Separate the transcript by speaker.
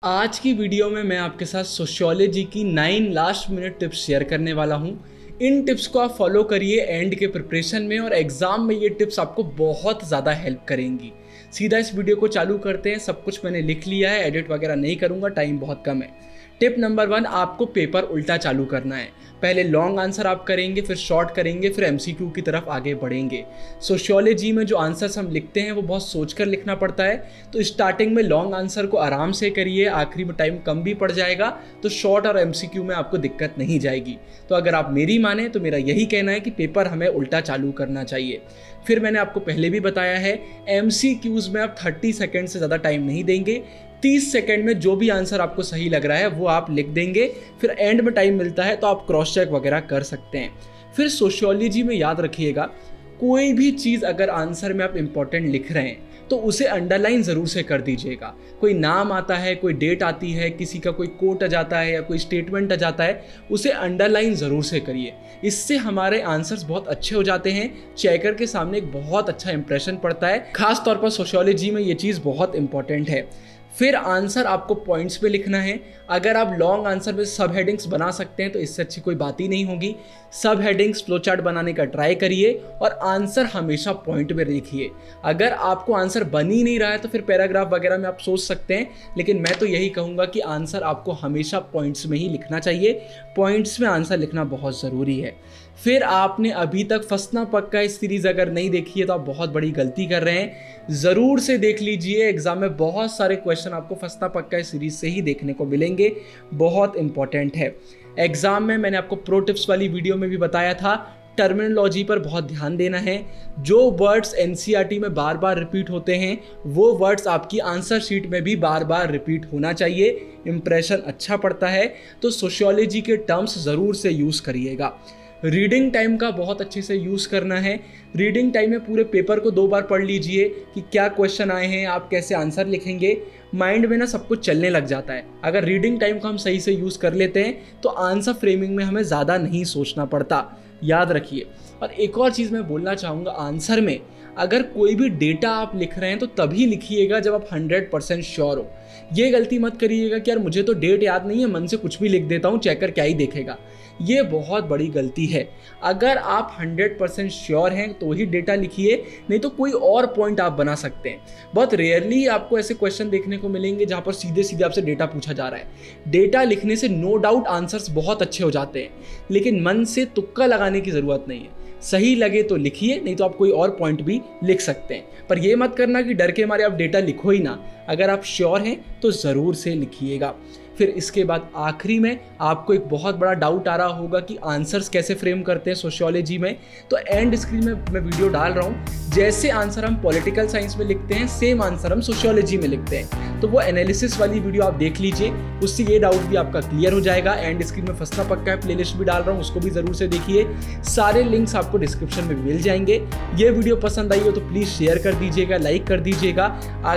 Speaker 1: आज की वीडियो में मैं आपके साथ सोशियोलॉजी की 9 लास्ट मिनट टिप्स शेयर करने वाला हूं। इन टिप्स को आप फॉलो करिए एंड के प्रिपरेशन में और एग्जाम में ये टिप्स आपको बहुत ज़्यादा हेल्प करेंगी। सीधा इस वीडियो को चालू करते हैं। सब कुछ मैंने लिख लिया है, एडिट वगैरह नहीं करूँगा, टाइम बहुत कम है। टिप नंबर 1, आपको पेपर उल्टा चालू करना है। पहले लॉन्ग आंसर आप करेंगे, फिर शॉर्ट करेंगे, फिर एमसीक्यू की तरफ आगे बढ़ेंगे। सोशियोलॉजी में जो आंसर्स हम लिखते हैं वो बहुत सोचकर लिखना पड़ता है, तो स्टार्टिंग में लॉन्ग आंसर को आराम से करिए, आखिरी में टाइम कम भी पड़ जाएगा तो शॉर्ट और एमसीक्यू में आपको दिक्कत नहीं जाएगी। तो अगर आप मेरी माने तो मेरा यही कहना है कि पेपर हमें उल्टा चालू करना चाहिए। फिर मैंने आपको पहले भी बताया है, एमसीक्यूज में आप 30 सेकेंड से ज़्यादा टाइम नहीं देंगे। 30 सेकेंड में जो भी आंसर आपको सही लग रहा है वो आप लिख देंगे, फिर एंड में टाइम मिलता है तो आप क्रॉस चेक वगैरह कर सकते हैं। फिर सोशियोलॉजी में याद रखिएगा, कोई भी चीज़ अगर आंसर में आप इंपॉर्टेंट लिख रहे हैं तो उसे अंडरलाइन ज़रूर से कर दीजिएगा। कोई नाम आता है, कोई डेट आती है, किसी का कोई कोट आ जाता है या कोई स्टेटमेंट आ जाता है, उसे अंडरलाइन ज़रूर से करिए। इससे हमारे आंसर्स बहुत अच्छे हो जाते हैं, चेकर के सामने एक बहुत अच्छा इंप्रेशन पड़ता है। खास तौर पर सोशियोलॉजी में ये चीज़ बहुत इंपॉर्टेंट है। फिर आंसर आपको पॉइंट्स पे लिखना है। अगर आप लॉन्ग आंसर में सब हेडिंग्स बना सकते हैं तो इससे अच्छी कोई बात ही नहीं होगी। सब हेडिंग्स फ्लो चार्ट बनाने का ट्राई करिए और आंसर हमेशा पॉइंट में लिखिए। अगर आपको आंसर बन ही नहीं रहा है तो फिर पैराग्राफ वगैरह में आप सोच सकते हैं, लेकिन मैं तो यही कहूँगा कि आंसर आपको हमेशा पॉइंट्स में ही लिखना चाहिए। पॉइंट्स में आंसर लिखना बहुत ज़रूरी है। फिर आपने अभी तक फंसना पक्का इस सीरीज़ अगर नहीं देखी है तो आप बहुत बड़ी गलती कर रहे हैं। ज़रूर से देख लीजिए, एग्जाम में बहुत सारे क्वेश्चन आपको फंसना पक्का इस सीरीज़ से ही देखने को मिलेंगे, बहुत इंपॉर्टेंट है। एग्जाम में मैंने आपको प्रो टिप्स वाली वीडियो में भी बताया था, टर्मिनोलॉजी पर बहुत ध्यान देना है। जो वर्ड्स एनसीईआरटी में बार बार रिपीट होते हैं वो वर्ड्स आपकी आंसर शीट में भी बार बार रिपीट होना चाहिए, इंप्रेशन अच्छा पड़ता है। तो सोशियोलॉजी के टर्म्स ज़रूर से यूज़ करिएगा। रीडिंग टाइम का बहुत अच्छे से यूज़ करना है। रीडिंग टाइम में पूरे पेपर को 2 बार पढ़ लीजिए कि क्या क्वेश्चन आए हैं, आप कैसे आंसर लिखेंगे। माइंड में ना सब कुछ चलने लग जाता है। अगर रीडिंग टाइम को हम सही से यूज़ कर लेते हैं तो आंसर फ्रेमिंग में हमें ज़्यादा नहीं सोचना पड़ता, याद रखिए। और एक और चीज़ मैं बोलना चाहूँगा, आंसर में अगर कोई भी डेटा आप लिख रहे हैं तो तभी लिखिएगा जब आप 100% श्योर हो। ये गलती मत करिएगा कि यार मुझे तो डेट याद नहीं है, मन से कुछ भी लिख देता हूँ, चेकर क्या ही देखेगा। ये बहुत बड़ी गलती है। अगर आप 100% श्योर हैं तो ही डेटा लिखिए, नहीं तो कोई और पॉइंट आप बना सकते हैं। बहुत रेयरली आपको ऐसे क्वेश्चन देखने को मिलेंगे जहाँ पर सीधे सीधे आपसे डेटा पूछा जा रहा है। डेटा लिखने से नो डाउट आंसर्स बहुत अच्छे हो जाते हैं, लेकिन मन से तुक्का लगाने की ज़रूरत नहीं है। सही लगे तो लिखिए, नहीं तो आप कोई और पॉइंट भी लिख सकते हैं। पर यह मत करना कि डर के मारे आप डेटा लिखो ही ना। अगर आप श्योर हैं तो ज़रूर से लिखिएगा। फिर इसके बाद आखिरी में आपको एक बहुत बड़ा डाउट आ रहा होगा कि आंसर्स कैसे फ्रेम करते हैं सोशियोलॉजी में, तो एंड स्क्रीन में मैं वीडियो डाल रहा हूँ। जैसे आंसर हम पॉलिटिकल साइंस में लिखते हैं, सेम आंसर हम सोशियोलॉजी में लिखते हैं। तो वो एनालिसिस वाली वीडियो आप देख लीजिए, उससे ये डाउट भी आपका क्लियर हो जाएगा। एंड स्क्रीन में फंसना पक्का है प्लेलिस्ट भी डाल रहा हूँ, उसको भी ज़रूर से देखिए। सारे लिंक्स आपको डिस्क्रिप्शन में मिल जाएंगे। ये वीडियो पसंद आई हो तो प्लीज़ शेयर कर दीजिएगा, लाइक कर दीजिएगा। आगे